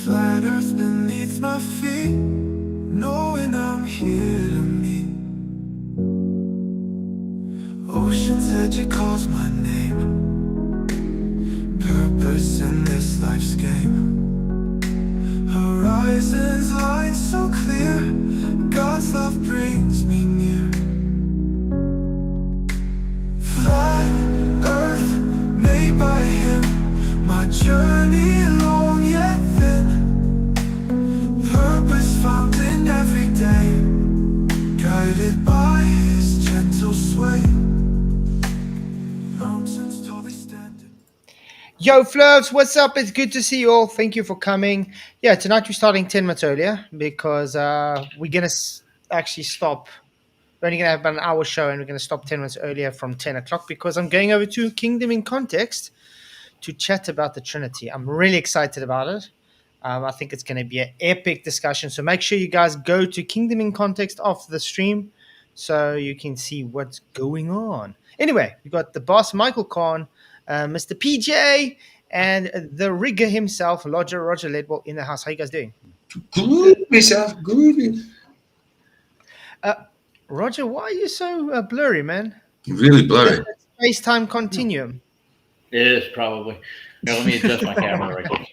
Flat earth beneath my feet, knowing I'm here to meet. Ocean's edge, it calls my name. Purpose in this life's game. Horizons line so clear, God's love brings me near. Flat earth made by him, my journey long yet thin. Purpose found in every day, guided by his gentle sway. Mountains tallly standing. Yo, Flirts, what's up? It's good to see you all. Thank you for coming. Yeah, tonight we're starting 10 minutes earlier because we're going to actually stop. We're only going to have about an hour show and we're going to stop 10 minutes earlier from 10 o'clock because I'm going over to Kingdom in Context to chat about the Trinity. I'm really excited about it. I think it's going to be an epic discussion. So make sure you guys go to Kingdom in Context after the stream so you can see what's going on. Anyway, we got the boss, Michael Kahn, Mr. PJ, and the rigger himself, Roger Ledwell, in the house. How you guys doing? Good, myself, good. Roger, why are you so blurry, man? Really blurry. Space-time continuum. It is probably. Now, let me adjust my camera right quick.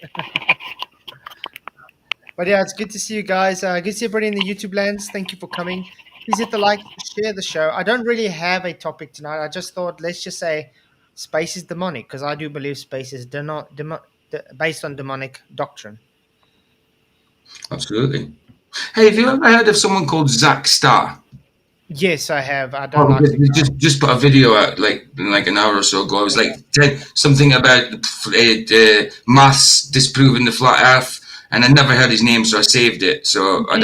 But yeah, it's good to see you guys. Good to see everybody in the YouTube lands. Thank you for coming. Please hit the like, share the show. I don't really have a topic tonight. I just thought, let's just say space is demonic because I do believe space is based on demonic doctrine. Absolutely. Hey, have you ever heard of someone called Zach Starr? Yes, I have. I don't like He just put a video out like an hour or so ago. It was like something about maths disproving the flat Earth, and I never heard his name, so I saved it. So it's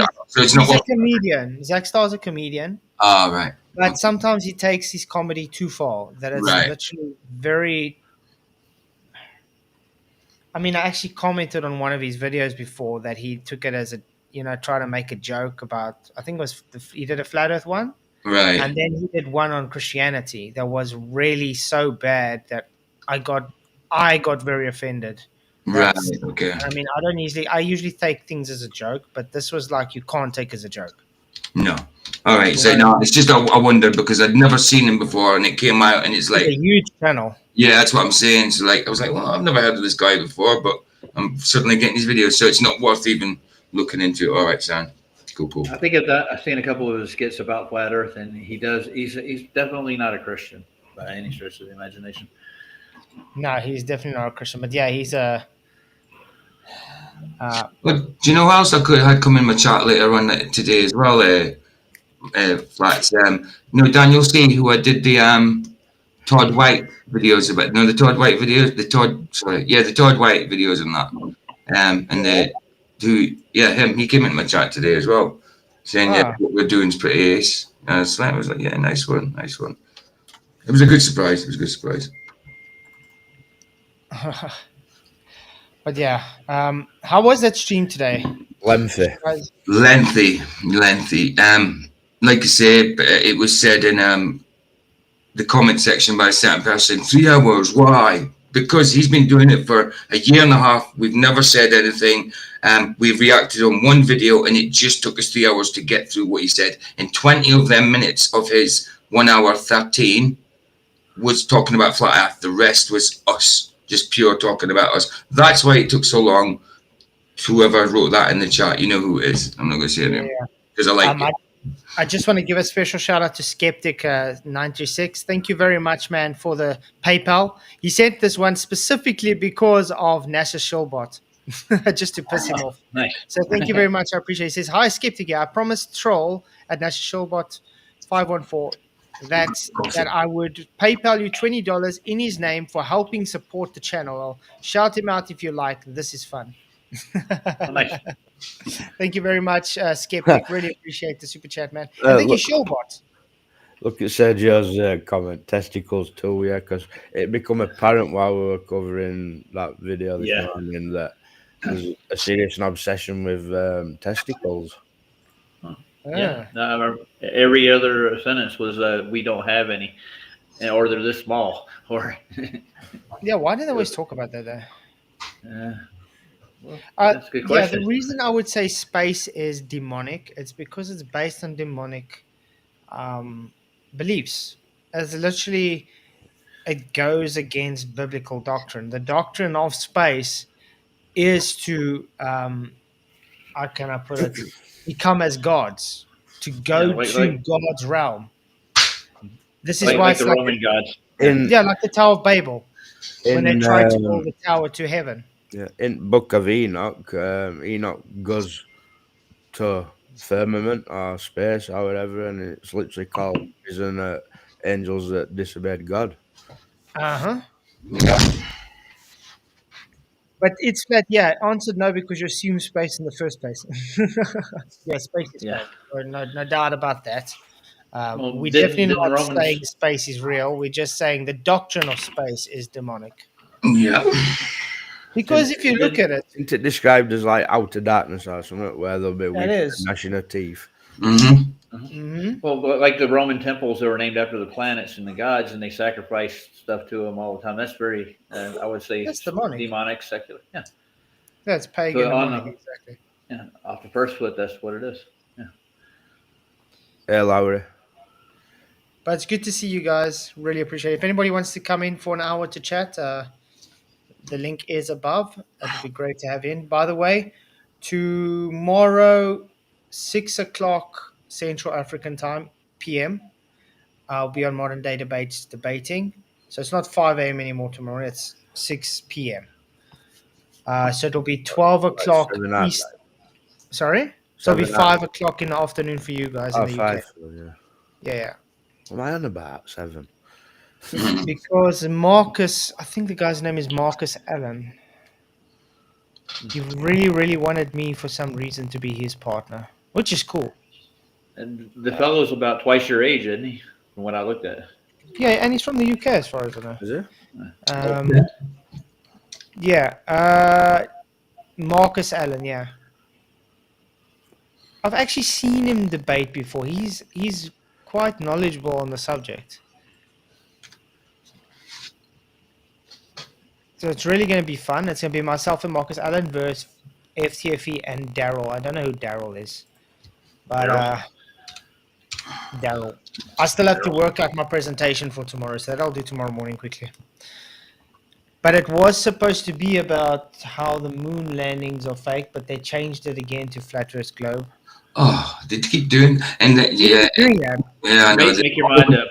not. He's a comedian. Zach Starr's a comedian. Ah, right. But sometimes he takes his comedy too far. That it's literally very. I mean, I actually commented on one of his videos before that he took it as a, try to make a joke about, I think it was, he did a flat earth one. Right. And then he did one on Christianity that was really so bad that I got very offended. Right. Okay. I mean, I usually take things as a joke, but this was like, you can't take as a joke. No. All right. So no, it's just I wondered because I'd never seen him before, and it came out, and it's like a huge channel. Yeah, that's what I'm saying. So I was like, well, I've never heard of this guy before, but I'm certainly getting his videos, so it's not worth even looking into. All right, Sam. Cool. I think I've seen a couple of his skits about flat Earth, and he's definitely not a Christian by any stretch of the imagination. No, he's definitely not a Christian, but yeah, he's a. But do you know who else I had come in my chat later on today as well? Flats. Daniel C, who I did the Todd White videos about. No, the Todd White videos. The Todd White videos and that. Him. He came into my chat today as well, saying what we're doing is pretty ace. So I was like, yeah, nice one. It was a good surprise. But yeah, how was that stream today? Lengthy. Like I say, it was said in the comment section by a certain person, 3 hours. Why? Because he's been doing it for a year and a half. We've never said anything. We've reacted on one video, and it just took us 3 hours to get through what he said. And 20 of them minutes of his 1 hour 13 was talking about flat Earth. The rest was us. Just pure talking about us. That's why it took so long. Whoever wrote that in the chat, you know who it is. I'm not going to say it name because I like it. I just want to give a special shout out to Skeptic936. Thank you very much, man, for the PayPal. He sent this one specifically because of NASA Showbot, just to piss him off. Nice. So thank you very much. I appreciate it. He says, hi, Skeptic. I promised Troll at NASA Showbot 514 that I would PayPal you $20 in his name for helping support the channel. I'll shout him out if you like. This is fun. Nice. Thank you very much, Skeptic. Really appreciate the super chat, man. And thank you, Showbot. Look at Sergio's comment, testicles too, because it became apparent while we were covering that video this morning that there's a serious obsession with testicles. Yeah. No, every other sentence was we don't have any, or they're this small. Or yeah, why do they always talk about that though? Well, that's a good Yeah, question. the reason I would say space is demonic, it's because it's based on demonic beliefs. As literally, it goes against biblical doctrine. The doctrine of space is to, how can I put it, become as gods, to Yeah, go to God's realm. This is why like it's the like, Roman gods. In yeah, like the Tower of Babel when they in tried to build the tower to heaven. yeah, in Book of Enoch, Enoch goes to firmament or space or whatever, and it's literally called prison angels that disobeyed God. Uh huh. Yeah. But it's flat, yeah. Answered no because you assume space in the first place. Yeah, space is Yeah. fake. No doubt about that. Well, We're definitely didn't the not Romans? saying space is real. We're just saying the doctrine of space is demonic. Yeah. Because if you look Didn't at it, Isn't it described as like outer darkness or something where there'll be it weeping and is. gnashing of teeth? Mm-hmm. Mm-hmm. Well, but like the Roman temples, they were named after the planets and the gods, and they sacrificed stuff to them all the time. That's very, I would say, That's demonic. demonic, secular. Yeah. That's pagan So on demonic, the exactly. off the first foot, that's what it is. Yeah. Hey, Lowry. But it's good to see you guys. Really appreciate it. If anybody wants to come in for an hour to chat, the link is above. It'd be great to have you in. By the way, tomorrow, 6 o'clock Central African time, PM, I'll be on Modern Day Debates debating. So it's not 5 a.m. anymore tomorrow, it's 6 p.m. So it'll be 12 o'clock 7 at East. Sorry? So it'll be 7 at 5 o'clock in the afternoon for you guys in oh, the 5. UK. Yeah. Yeah. What am I on about? 7. Because Marcus, I think the guy's name is Marcus Allen. He really, really wanted me for some reason to be his partner, which is cool. And the fellow's about twice your age, isn't he? From what I looked at. Yeah, and he's from the UK as far as I know. Is it? Yeah, Marcus Allen, yeah. I've actually seen him debate before. He's quite knowledgeable on the subject. So it's really going to be fun. It's going to be myself and Marcus Allen versus FTFE and Daryl. I don't know who Daryl is. But Daryl. I still have to work out my presentation for tomorrow, so that I'll do tomorrow morning quickly. But it was supposed to be about how the moon landings are fake, but they changed it again to flat Earth globe. Oh, they keep doing, and yeah, Doing that. yeah, I know. Make your mind up.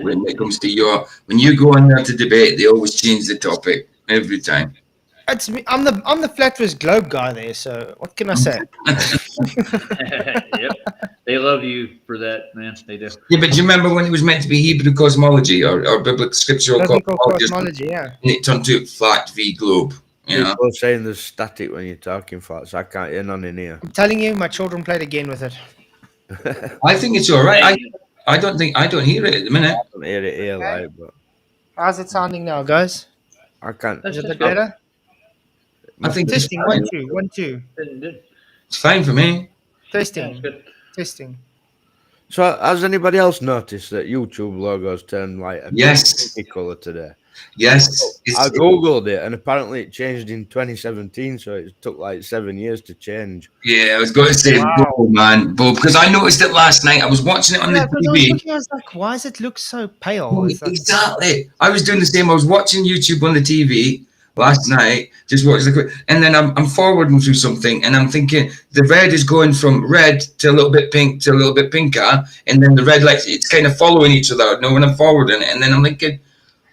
When it comes to when you go on there to debate, they always change the topic every time. It's me. I'm the flat Earth globe guy there. So what can I say? Yep. They love you for that, man. They do. Yeah, but do you remember when it was meant to be Hebrew cosmology or biblical scriptural Biblical cosmology, cosmology, yeah. and it turned to flat V globe? You know, People are saying there's static when you're talking fast. I can't hear none in here. I'm telling you, my children played again with it. I think it's all right. I don't hear it at the minute. I don't hear it here, Okay. like, but How's it sounding now, guys? I can't. Is it a That's bit better? I think it's Testing. fine. 1 2 1 2. It's fine for me. Testing. Good. Testing. So, has anybody else noticed that YouTube logos turned like a Yes. pinky colour today? Yes, I googled it, and apparently it changed in 2017, so it took like 7 years to change. yeah. I was going to say, Wow. Bob, because I noticed it last night. I was watching it on Yeah, the because I was TV. looking, I was like, why does it look so pale? It's like, Exactly. I was doing the same. I was watching YouTube on the TV last night, just watching the quick, and then I'm forwarding through something, and I'm thinking the red is going from red to a little bit pink to a little bit pinker, and then the red lights, it's kind of following each other. You know, when I'm forwarding it, and then I'm thinking,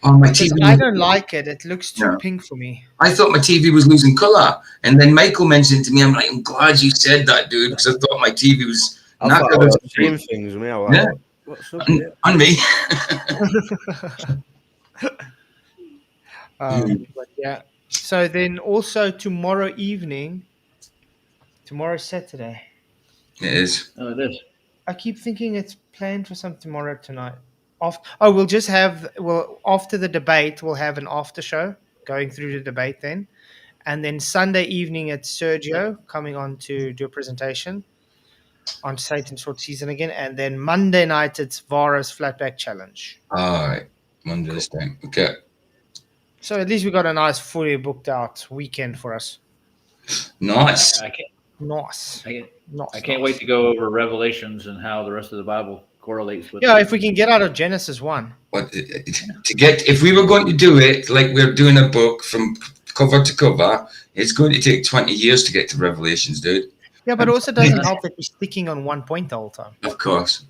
oh, my TV. I don't like it. It looks too pink for me. I thought my TV was losing color, and then Michael mentioned it to me. I'm like, I'm glad you said that, dude, because I thought my TV was I not thought I was seeing things. Me, I was Yeah. like, what's up here? on me. But yeah. So then also tomorrow evening, tomorrow's Saturday. It is. Oh, it is. I keep thinking it's planned for some tomorrow tonight. We'll just have, after the debate, we'll have an after show going through the debate then. And then Sunday evening, it's Sergio coming on to do a presentation on Satan's Short Season again. And then Monday night, it's Vara's Flatback Challenge. All right. Monday this time. Okay. So at least we got a nice fully booked out weekend for us. Nice. I can't. Nice. I can't wait to go over Revelations and how the rest of the Bible correlates with. Yeah, if we can get out of Genesis 1. But if we were going to do it like we're doing a book from cover to cover, it's going to take 20 years to get to Revelations, dude. Yeah, but it also doesn't help that we're sticking on one point the whole time. Of course.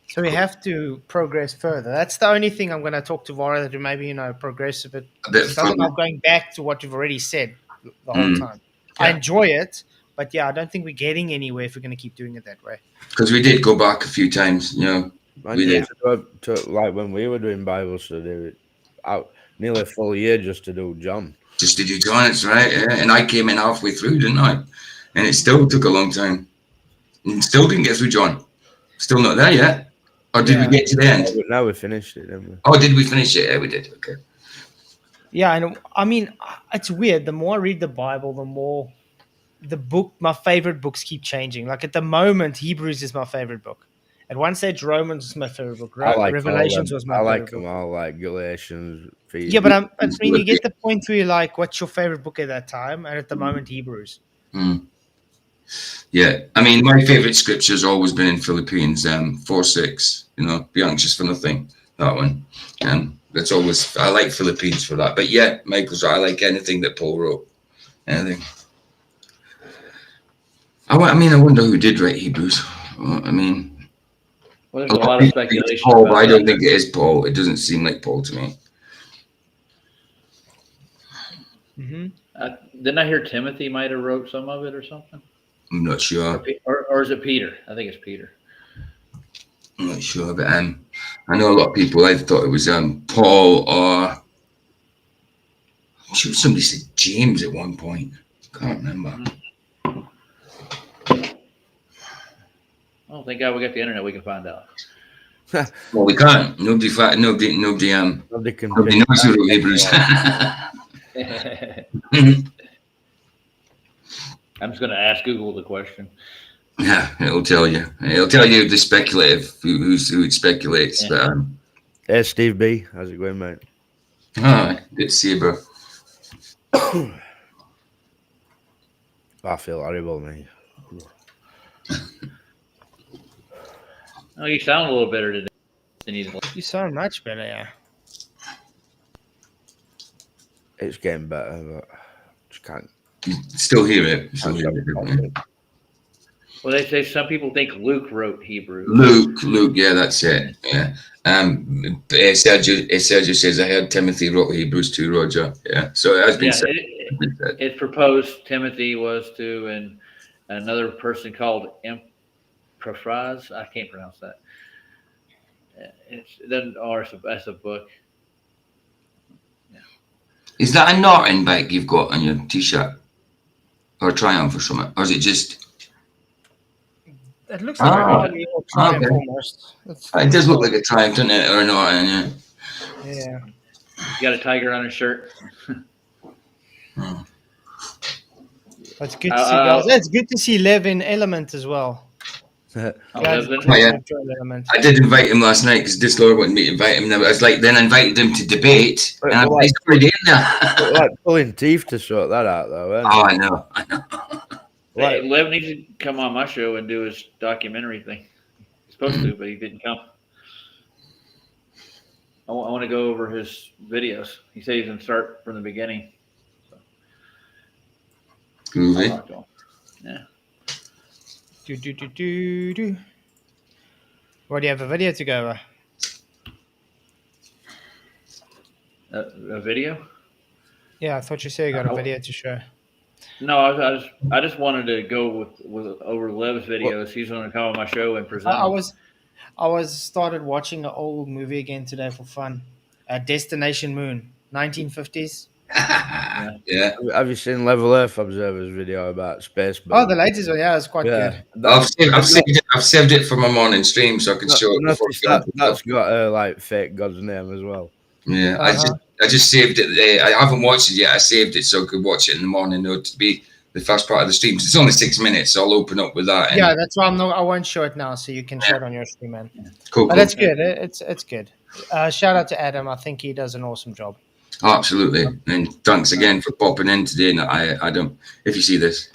So we have to progress further. That's the only thing I'm going to talk to Vara to maybe, progress a bit. A bit It doesn't further. help going back to what you've already said the whole time. I Yeah. enjoy it, but yeah, I don't think we're getting anywhere if we're going to keep doing it that way. Because we did go back a few times, And We yeah, did. to, like when we were doing Bible study, out nearly a full year just to do John. Just to do John, it's right. Yeah. And I came in halfway through, didn't I? And it still took a long time. And still didn't get through John. Still not there yet. Or did we get to the end? But now we finished it, didn't we? Oh, did we finish it? Yeah, we did. Okay. Yeah, and I mean, it's weird. The more I read the Bible, the more my favorite books keep changing. Like at the moment, Hebrews is my favorite book. At one stage, Romans was my favorite book. I like Revelations was my I favorite like book. them all, like Galatians. Yeah, but I mean, you get the point where you're like, what's your favorite book at that time? And at the moment, Hebrews. Yeah, I mean, my favorite scripture has always been in Philippians 4:6. Be anxious for nothing. That one. That's always, I like Philippians for that. But yeah, Michael's right. I like anything that Paul wrote. Anything. I wonder who did write Hebrews. Well, there's a lot of speculation. Paul, about but I don't that. think it is Paul. It doesn't seem like Paul to me. Didn't I hear Timothy might have wrote some of it or something? I'm not sure. Or is it Peter? I think it's Peter. I'm not sure, but I know a lot of people. I thought it was Paul or I'm sure somebody said James at one point. Can't remember. Oh, thank God we got the internet. We can find out. Well, we can't. Nobody Nobody knows can who wrote Hebrews. I'm just going to ask Google the question. Yeah, it'll tell you. It'll tell you the speculative who it speculates. Yeah. But Hey, Steve B. How's it going, mate? good to see you, bro. I feel horrible, mate. Oh, you sound a little better today than you did. You sound much better, yeah. It's getting better, but just can't. Still hear it. Still hear it. Well, they say some people think Luke wrote Hebrew. Luke, yeah, that's it. Yeah. Sergio says I heard Timothy wrote Hebrews too, Roger. Yeah. So it has been said. It's proposed Timothy was to, and another person called Epaphras. I can't pronounce that. That's a book. Yeah. Is that a Norton bike you've got on your t-shirt? Or a Triumph or something? Or is it just... It looks like a Triumph okay. almost. It does look like a Triumph, doesn't it? Or a Norton, yeah. Yeah. You got a tiger on his shirt. It's good to see guys. It's good to see Lev in Element as well. I did invite him last night because Dislor wanted me to invite him. I was like, then I invited him to debate, and he's already in there. Like pulling teeth to sort that out, though. Oh, I know. Hey, Lev needs to come on my show and do his documentary thing. He's supposed to, but he didn't come. I want to go over his videos. He said he's going to start from the beginning. Groovy. Yeah. Do. What do you have a video to go over? A video? Yeah, I thought you said you got a video to show. No, I just wanted to go with over Lev's videos. He's going to come on my show and present. I was started watching an old movie again today for fun. Destination Moon, 1950s. Yeah. Have you seen Level Earth Observer's video about space? Oh, the latest one, yeah, it's quite good. I've saved it for my morning stream so I can show it. That's got like fake God's name as well. Yeah, I just saved it. I haven't watched it yet. I saved it so I could watch it in the morning. It would be the first part of the stream. It's only 6 minutes, so I'll open up with that. Yeah, that's why I won't show it now, so you can show it on your stream, man. Cool. But that's good. It's good. Shout out to Adam. I think he does an awesome job. Absolutely. And thanks again for popping in today. And I don't, if you see this.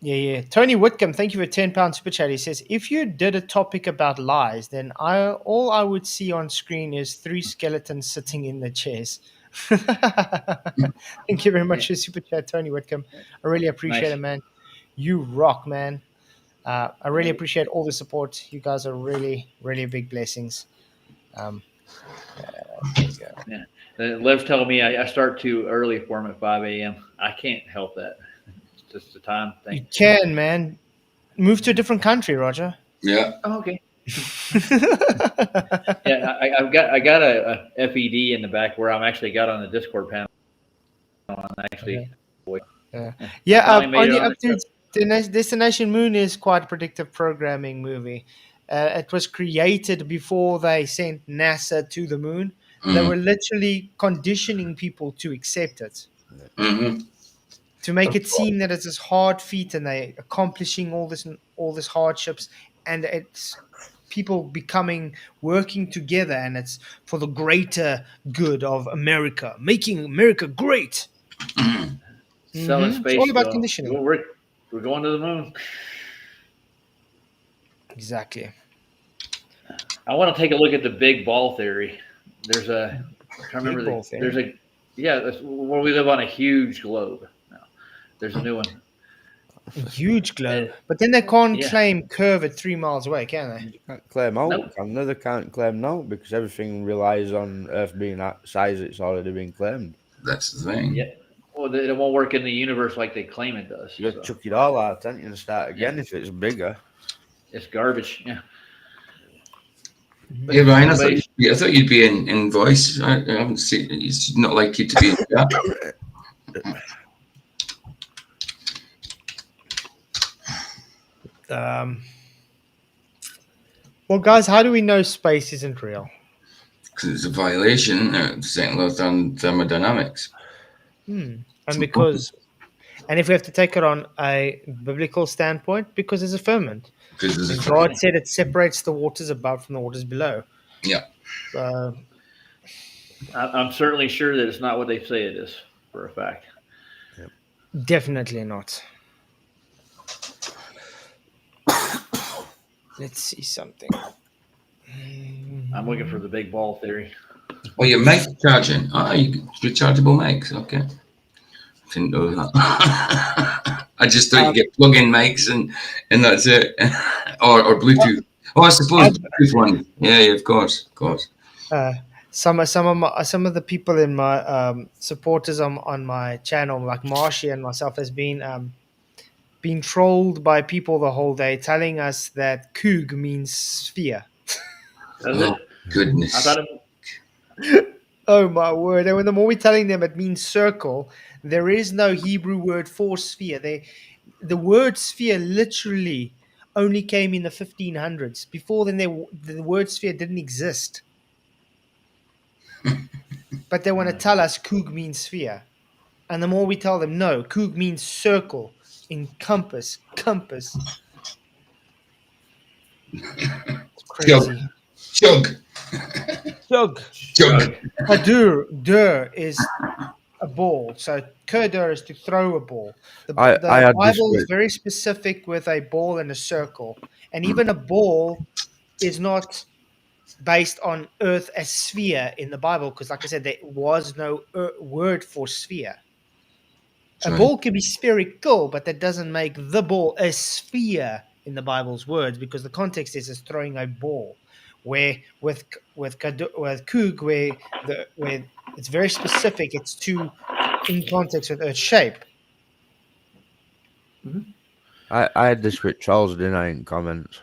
Yeah. Tony Whitcomb, thank you for £10 super chat. He says, if you did a topic about lies, then all I would see on screen is 3 skeletons sitting in the chairs. Thank you very much for super chat, Tony Whitcomb. I really appreciate Nice. it, man. You rock, man. I really appreciate all the support. You guys are really, really big blessings. There you go. Yeah. Liv's telling me I start too early for him at 5 a.m. I can't help that. It's just a time You thing. can, man. Move to a different country, Roger. Yeah. Oh, okay. Yeah, I got a FED in the back where I'm actually got on the Discord panel. And actually, Yeah, finally made only it on the show. updates. Destination Moon is quite a predictive programming movie. It was created before they sent NASA to the moon. They were literally conditioning people to accept it, Mm-hmm. to make it seem that it's this hard feat and they accomplishing all this hardships, and it's people working together, and it's for the greater good of America, making America great. Selling It's all space about still. conditioning. We're going to the moon. Exactly. I want to take a look at the big ball theory. There's a, I can't remember Big ball theory. there's a, yeah, that's where we live on a huge globe. Now, there's a new one. Huge globe. But then they can't Yeah. claim curve at 3 miles away, can they? Can't claim out. Nope. They can't claim no because everything relies on Earth being that size. It's already been claimed. That's the thing. Yeah. Well, it won't work in the universe like they claim it does. You got to chuck it all out, don't you, and start again if it's bigger. It's garbage. Yeah. Hey Ryan, I thought you'd be in voice. I haven't seen. It's not likely to be in chat. Well, guys, how do we know space isn't real? Because it's a violation of second law of thermodynamics. And if we have to take it on a biblical standpoint, because it's a firmament. Because there's a God said it separates the waters above from the waters below. Yeah. I'm certainly sure that it's not what they say it is for a fact. Definitely not. Let's see something. I'm looking for the big ball theory. Oh, your mic charging. Rechargeable mics. Okay. Didn't know that. I just thought you get plug-in mics and that's it. or Bluetooth. Oh, I suppose Bluetooth one. Yeah, of course. Some of the people in my supporters on my channel, like Marshy and myself, has been trolled by people the whole day, telling us that Coog means sphere. Does Oh, it? goodness. I thought Oh my word! And the more we're telling them it means circle, there is no Hebrew word for sphere. The word sphere literally only came in the 1500s. Before then, the word sphere didn't exist. But they want to tell us Coog means sphere. And the more we tell them, no, Coog means circle, encompass, compass. It's crazy. Chug. Kadur is a ball. So Kadur is to throw a ball. The Bible is very specific with a ball and a circle. And even a ball is not based on earth as sphere in the Bible, because like I said, there was no word for sphere. A ball can be spherical, but that doesn't make the ball a sphere in the Bible's words, because the context is throwing a ball. Where with Coog, where it's very specific, it's in context with Earth's shape. Mm-hmm. I had this with Charles, didn't I, in comments?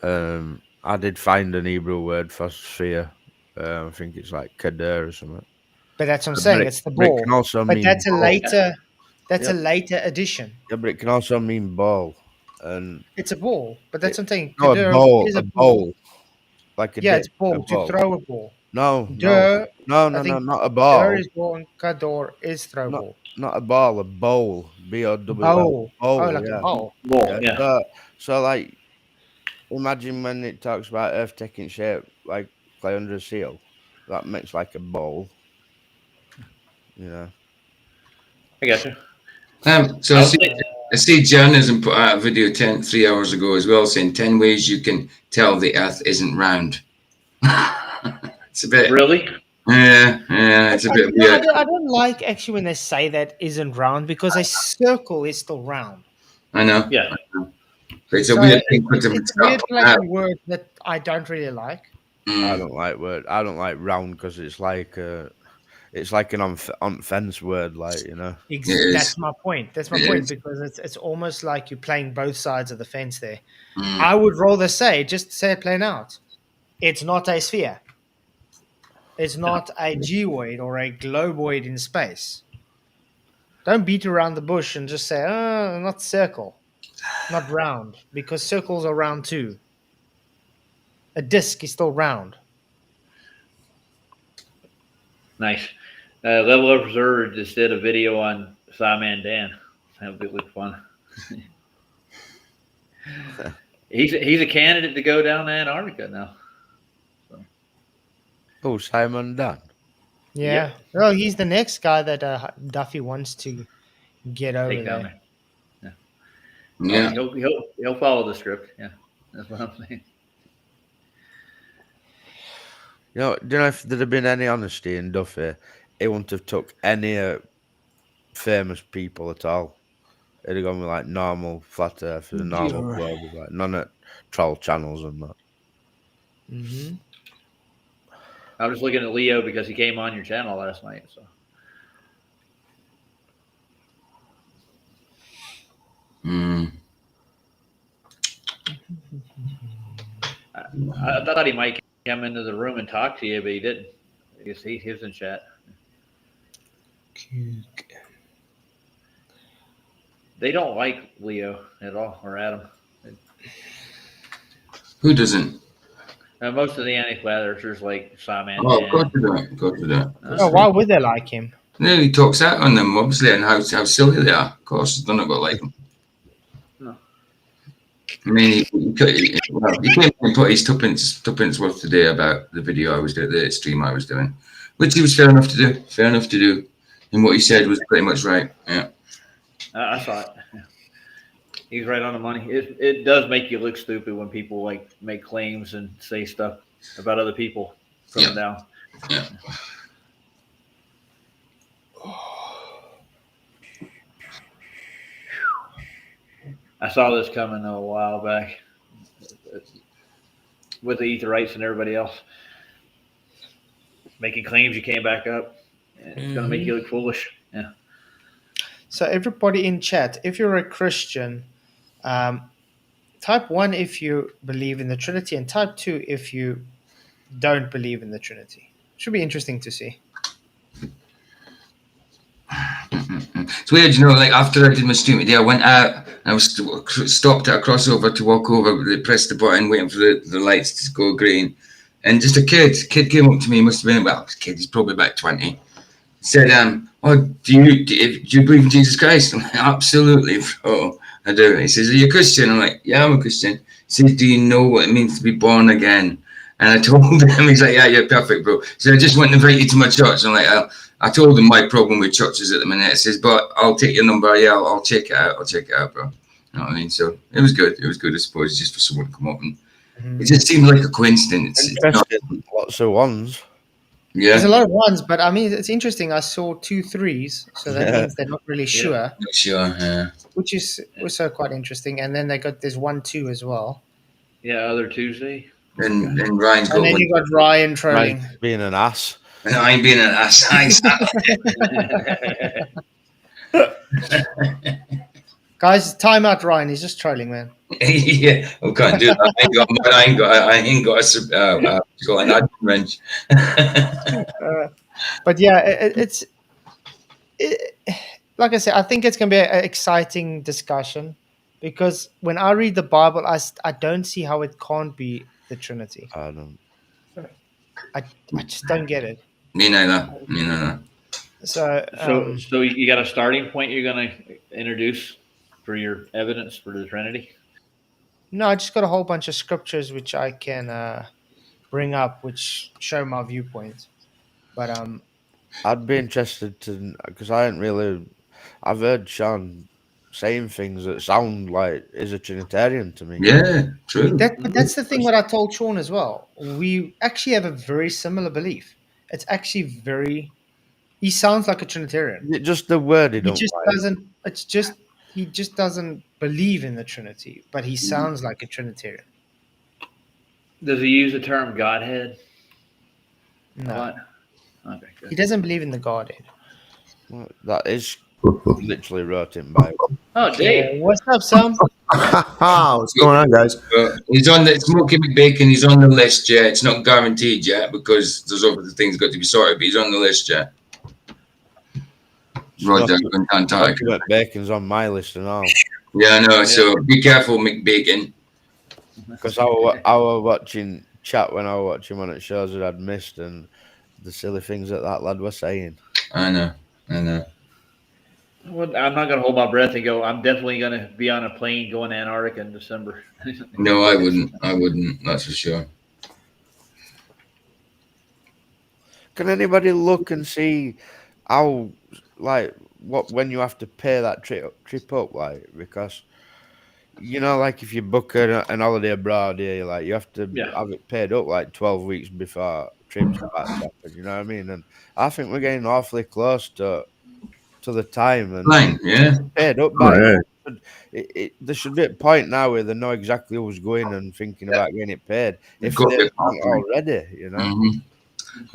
I did find an Hebrew word for sphere. I think it's like kader or something. But that's what I'm saying. It's the ball. It can also but mean that's ball. A later addition. Yeah, but it can also mean ball. And it's a ball, but that's what I'm saying. No, a ball. Is a ball. Like it's ball. To throw a ball. No, not a ball. Dur is ball and kador is throw ball. Not a ball, a bowl. B-O-W-L. Bowl. Like a bowl. Yeah. So like, imagine when it talks about Earth taking shape like clay under a seal. That makes like a bowl. you know. I got you. So I was thinking, I see Jan has put out a video 3 hours ago as well, saying 10 ways you can tell the Earth isn't round. It's a bit, really? yeah, it's a bit No, weird. I don't like actually when they say that isn't round because a circle is still round. I know. Yeah. But it's a So weird thing for them to it's a start weird putting like out. a word that I don't really like. I don't like word. I don't like round because it's like an on fence word, like, you know. It is. That's my point. That's my It point is. because it's almost like you're playing both sides of the fence there. Mm. I would rather just say it plain out. It's not a sphere. It's not a geoid or a globoid in space. Don't beat around the bush and just say, oh, not circle, not round, because circles are round too. A disc is still round. Nice. Level Up Observer just did a video on Cyman Dan. That would look fun. He's a candidate to go down to Antarctica now. Oh, Simon Dunn. Yeah. Yep. Oh, he's the next guy that Duffy wants to get over Take down there. there. Yeah. He'll follow the script. Yeah, that's what I'm saying. You know, do you know if there'd have been any honesty in Duffy, he wouldn't have took any famous people at all. It'd have gone with like normal flat earth and normal Yeah. global, like none of troll channels and that. Mm-hmm. I was just looking at Leo because he came on your channel last night. So Mm. I thought he might come into the room and talk to you, but he didn't. I guess he was in chat. They don't like Leo at all, or Adam. Who doesn't? Most of the anti-flat earthers like Simon. Oh, of course they don't. Of course they don't. Oh, why would they like him? No, he talks out on them, obviously, and how silly they are. Of course, they're not going to like him. No. I mean, he came and put his tuppence worth today about the video I was doing, the stream I was doing, which he was fair enough to do. Fair enough to do. And what he said was pretty much right. Yeah. I saw it. Yeah. He's right on the money. It does make you look stupid when people like make claims and say stuff about other people from down. Yeah. I saw this coming a while back with the Etherites and everybody else making claims. You came back up. It's going to make you look foolish. Yeah. So everybody in chat, if you're a Christian, type 1 if you believe in the Trinity, and type 2 if you don't believe in the Trinity. Should be interesting to see. It's weird, you know, like after I did my stream today, I went out and I was stopped at a crossover to walk over, they pressed the button, waiting for the lights to go green. And just a kid came up to me, must have been, well, kid, he's probably about 20. Said, oh, do you believe in Jesus Christ? I'm like, absolutely, bro, I do. He says, are you a Christian? I'm like, yeah, I'm a Christian. He says, do you know what it means to be born again? And I told him, he's like, yeah, you're perfect, bro. So I just went and invited you to my church. I'm like, I told him my problem with churches at the minute. It says, but I'll take your number. Yeah, I'll check it out. I'll check it out, bro. You know what I mean? So it was good. It was good, I suppose, just for someone to come up. And it just seemed like a coincidence. Interesting. Lots of ones. Yeah. There's a lot of ones, but I mean, it's interesting. I saw 2 3s, so that means they're not really sure, Sure, yeah. which is also quite interesting. And then there's 1 2 as well. Yeah, other Tuesday. And Ryan's got And then one. you got Ryan trolling. Right, being an ass. And I'm being an ass. Guys, time out, Ryan. He's just trolling, man. Yeah, I can't do that. I ain't got an admin wrench. But yeah, it's like I said, I think it's going to be an exciting discussion because when I read the Bible, I don't see how it can't be the Trinity. I don't. I just don't get it. Me neither. So, So you got a starting point you're going to introduce for your evidence for the Trinity? no, I just got a whole bunch of scriptures which I can bring up, which show my viewpoint. But I'd be interested to, because I've heard Sean saying things that sound like he's a Trinitarian to me. Yeah, true. That's the thing what I told Sean as well. We actually have a very similar belief. It's actually very. He sounds like a Trinitarian. Is it just the word he He don't just like? doesn't. It's just he just doesn't believe in the Trinity, but he sounds like a Trinitarian. Does he use the term Godhead? A No, lot? Okay, he good. doesn't believe in the Godhead. Well, that is literally wrote in Bible. Oh, Yeah, Dave. what's up, Sam? What's going on, guys? He's on the Smoky McBacon. He's on the list yet. It's not guaranteed yet because there's other things got to be sorted. But he's on the list yet. Roger, Antarctica. Bacon's on my list and all. Yeah, I know. So be careful, McBacon. Because I was watching chat when I was watching one of the shows that I'd missed and the silly things that lad was saying. I know. Well, I'm not going to hold my breath and go, I'm definitely going to be on a plane going to Antarctica in December. No, I wouldn't. That's for sure. Can anybody look and see how, like, when you have to pay that trip up, like, because, you know, like if you book an holiday abroad here, like you have to have it paid up like 12 weeks before trips start to happen, you know what I mean? And I think we're getting awfully close to the time and paid up by there should be a point now where they know exactly who's going and thinking about getting it paid if they're already, you know.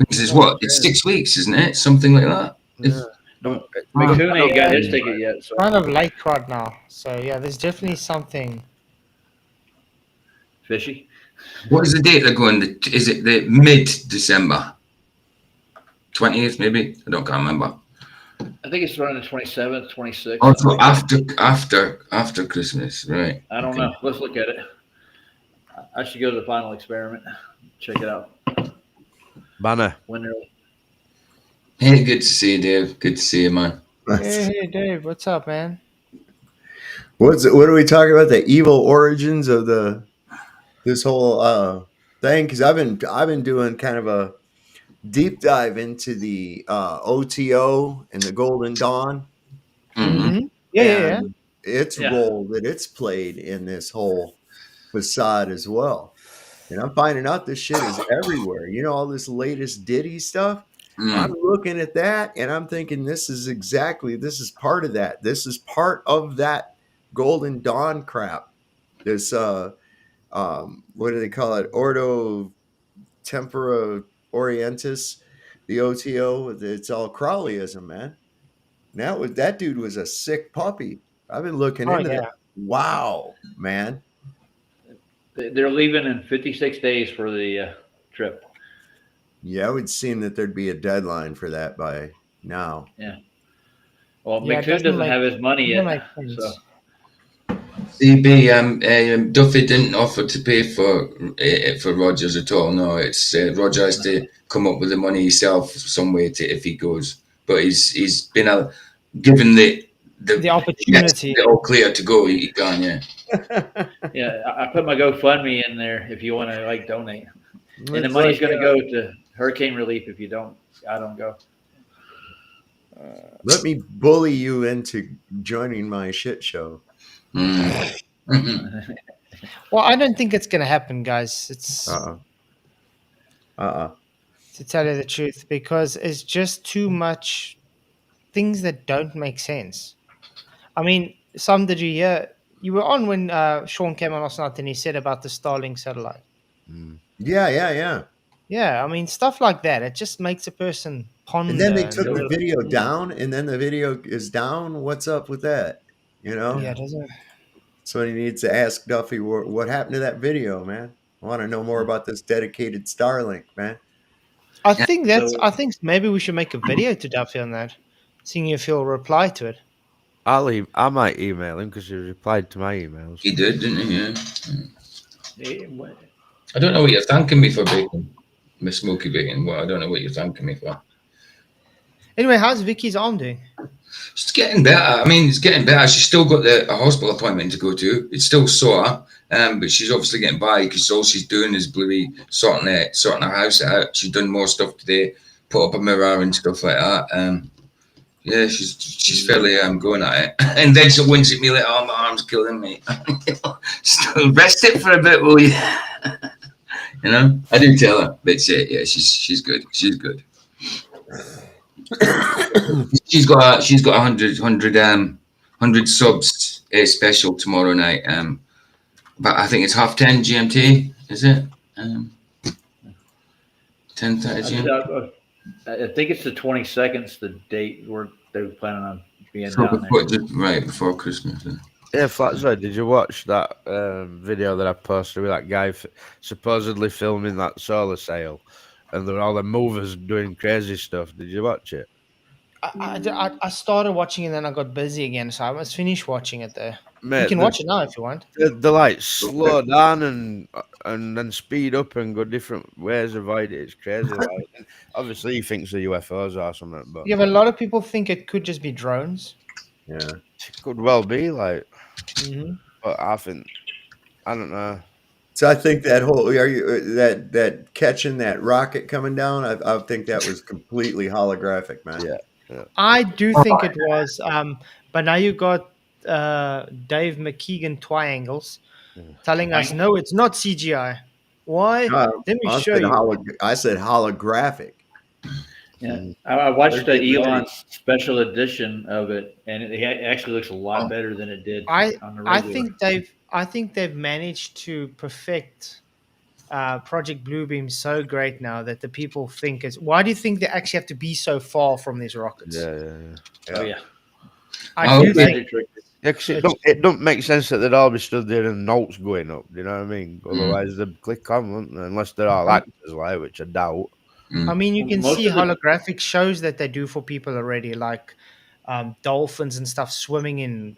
This is what? It's 6 weeks, isn't it? Something like that. Yeah. McCoon ain't got his ticket yet. So. Kind of late right now, so yeah, there's definitely something fishy. What is the date they're going? Is it the mid-December? 20th, maybe? Can't remember. I think it's around the 27th, 26th. Oh, so after Christmas, right? I don't know. Let's look at it. I should go to the final experiment. Check it out. Banner. When Hey, good to see you, Dave. Good to see you, man. Hey, Dave, what's up, man? What are we talking about? The evil origins of this whole thing? Because I've been doing kind of a deep dive into the OTO and the Golden Dawn. Mm-hmm. Yeah. Its role that it's played in this whole facade as well. And I'm finding out this shit is everywhere. You know, all this latest Diddy stuff. I'm looking at that and I'm thinking this is part of that. This is part of that Golden Dawn crap. This what do they call it? Ordo Tempora Orientis, the OTO. It's all Crowleyism, man. That dude was a sick puppy. I've been looking into that. Wow, man. They're leaving in 56 days for the trip. Yeah, it would seem that there'd be a deadline for that by now. Yeah. Well, McCoon doesn't have his money yet. So. CB, Duffy didn't offer to pay for Rogers at all. No, it's Roger has to come up with the money himself some way if he goes. But he's been given the opportunity. The all clear to go. He can, Yeah, I put my GoFundMe in there if you want to donate, and the money's going to go to hurricane relief. If you don't, I don't go. Let me bully you into joining my shit show. Well, I don't think it's going to happen, guys. It's to tell you the truth, because it's just too much things that don't make sense. I mean, Sam, did you hear? You were on when Sean came on last night and he said about the Starlink satellite. Yeah. Yeah, I mean, stuff like that. It just makes a person ponder. And then they took the video down, and then the video is down. What's up with that? You know? Yeah, doesn't. So he needs to ask Duffy what happened to that video, man. I want to know more about this dedicated Starlink, man. I think maybe we should make a video to Duffy on that, seeing if he'll reply to it. I might email him because he replied to my emails. He did, didn't he? Yeah. I don't know what you're thanking me for, Bacon. Miss Smoky Bacon. Well, I don't know what you're thanking me for. Anyway, how's Vicky's arm doing? She's getting better. I mean, it's getting better. She's still got a hospital appointment to go to. It's still sore, but she's obviously getting by because all she's doing is bloody sorting her house out. She's done more stuff today put up a mirror and stuff like that. Yeah, she's fairly going at it. And then she winks at me like, "Oh, my arm's killing me." Still rest it for a bit, will you? You know, I do tell her, but yeah, she's good. She's good. she's got 100 subs special tomorrow night. But I think it's 10:30 GMT. Is it? 10:30 GMT. I think it's the 22nd, the date where they were planning on being So down there. right before Christmas. Yeah, Flatzoid, did you watch that video that I posted with that guy supposedly filming that solar sail, and there were all the movers doing crazy stuff? Did you watch it? I started watching and then I got busy again, so I must finish watching it there. Mate, You can watch it now if you want. The like slow down and then speed up and go different ways of it. It's crazy. Like, obviously, he thinks the UFOs or something, but Yeah, but a lot of people think it could just be drones. Yeah. it could well be like. Mm-hmm. But I don't know. So I think that whole that catching that rocket coming down, I think that was completely holographic, man. Yeah. I do think it was, but now you got Dave McKeegan Triangles telling us, no, it's not CGI. Why? No, Let me show you. I said holographic. Yeah, I watched Elon's special edition of it, and it actually looks a lot better than it did on the regular. I think they've managed to perfect Project Bluebeam so great now that the people think it's. Why do you think they actually have to be so far from these rockets? Yeah. Oh yeah. I do think. Yeah, cause it don't make sense that they'd all be stood there and notes going up. Do you know what I mean? Otherwise, they'd click on, wouldn't they? Unless they're all actors, like, which I doubt. I mean, you can see holographic shows that they do for people already, like dolphins and stuff swimming in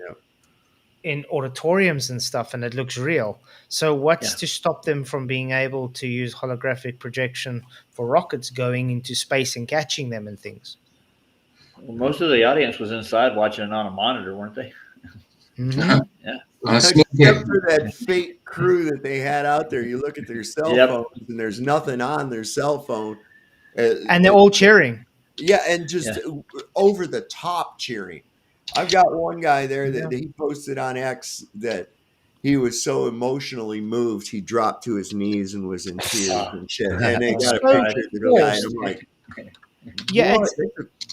auditoriums and stuff, and it looks real. So what's to stop them from being able to use holographic projection for rockets going into space and catching them and things? Well, most of the audience was inside watching it on a monitor, weren't they? Mm-hmm. Yeah. Except for that fake crew that they had out there. You look at their cell phones and there's nothing on their cell phone. And they're all cheering. Yeah, and just over the top cheering. I've got one guy there that he posted on X that he was so emotionally moved he dropped to his knees and was in tears and shit. And they got a picture of the guy, and I'm like, it's a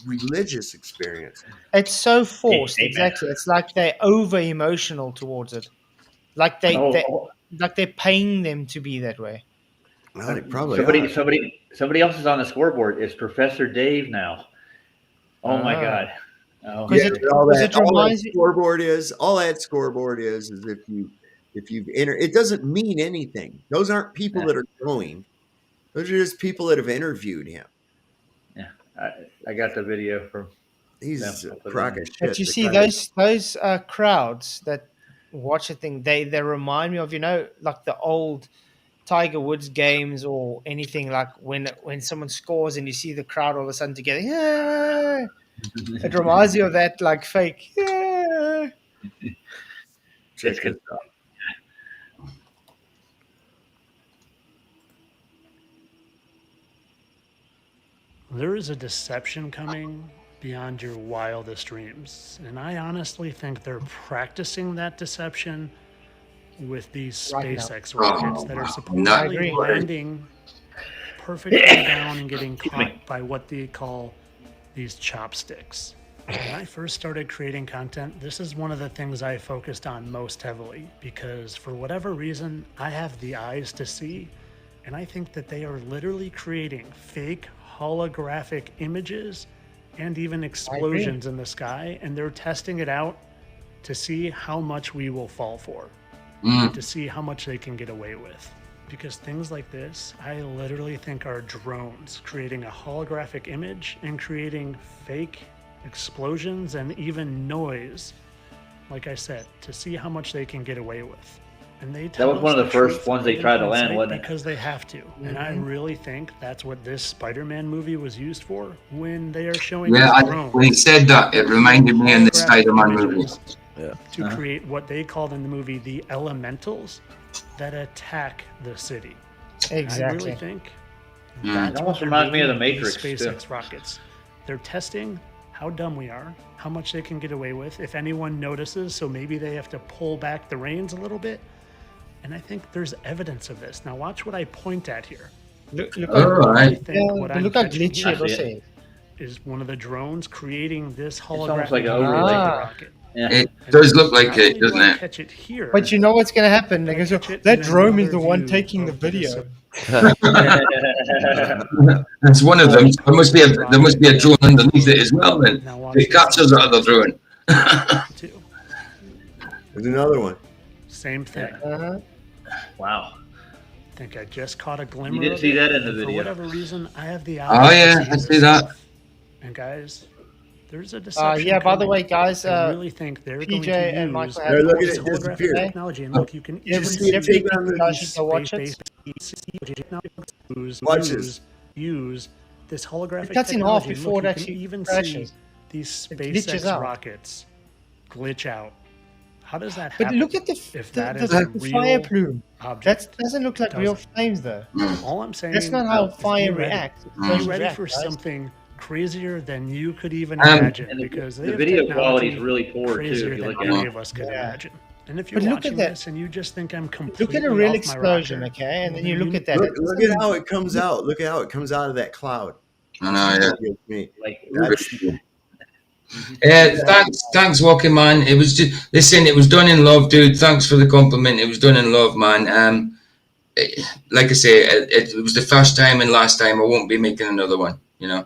religious experience. It's so forced. Exactly. It's like they're over emotional towards it. Like they're paying them to be that way. Well, they probably somebody else is on the scoreboard. It's Professor Dave now. Oh my God. All that scoreboard is if you've entered, it doesn't mean anything. Those aren't people that are going. Those are just people that have interviewed him. Yeah, I got the video from. He's a crock of shit. But you see those crowds that watch a thing, they remind me of, like the old Tiger Woods games or anything, like when someone scores and you see the crowd all of a sudden together. Yeah. It reminds you of that, like fake. Yeah. Check it out. There is a deception coming beyond your wildest dreams. And I honestly think they're practicing that deception with these SpaceX rockets that are supposedly landing perfectly down and getting caught by what they call these chopsticks. When I first started creating content, this is one of the things I focused on most heavily because for whatever reason, I have the eyes to see, and I think that they are literally creating fake holographic images and even explosions in the sky, and they're testing it out to see how much we will fall for, to see how much they can get away with. Because things like this, I literally think are drones creating a holographic image and creating fake explosions and even noise, like I said, to see how much they can get away with. And they that was one of the first ones they tried to land, wasn't it? Because they have to. And I really think that's what this Spider-Man movie was used for when they are showing drones. When he said that, it reminded me of the Spider-Man movie. To create what they called in the movie the elementals that attack the city. Exactly. I really think That's It almost what they're reminds me of doing the with these Matrix, too. SpaceX rockets. They're testing how dumb we are, how much they can get away with, if anyone notices, so maybe they have to pull back the reins a little bit. And I think there's evidence of this. Now watch what I point at here. Look All right. I think what but I'm look how catching glitchy here it see is. is one of the drones creating this holographic almost like an image overlay. of the Ah. rocket. Yeah. It does look like Not it, only do doesn't I it? catch it here, But you know what's going to happen? They're going to catch say, it that in drone is another the one view taking the of the video. That's one of them. There must be a drone underneath it as well. Then Now watch it this captures the other drone. too. There's another one. Same thing. Uh-huh. Wow. I think I just caught a glimmer. You didn't of see it, that in the and video. For whatever reason, I have the Oh yeah, I see that. And guys, there's a deception. Yeah, by the coming. way, guys, I really think they're going PJ to use and Michael There, have look at this it holographic disappear. technology. And look, you can Yeah, even this see is every take on the guys should go watch it. Watch this. Use this holographic It cuts in half technology. And before look, it you can actually even crashes. see these It glitches SpaceX out. rockets glitch out. How does that But happen? look at the if that the is a fire real plume. object. That doesn't look like real flames, though. All I'm saying That's not how is fire be ready. reacts. Be Explosions ready react, for guys. something crazier than you could even And imagine, the- because the they have video technology quality is really poor, too, crazier if you than look at any it. of us could Yeah. imagine. And if you're But look at watching that. this and you just think I'm completely Look at a real off my explosion, rocker, okay? And then you well, look at that. Look at how it comes out. Look at how it comes out of that cloud. I know. Yeah. Gives me. Like, That's Thanks, Walking Man. It was just listen. It was done in love, dude. Thanks for the compliment. It was done in love, man. Like I say, it was the first time and last time. I won't be making another one, you know.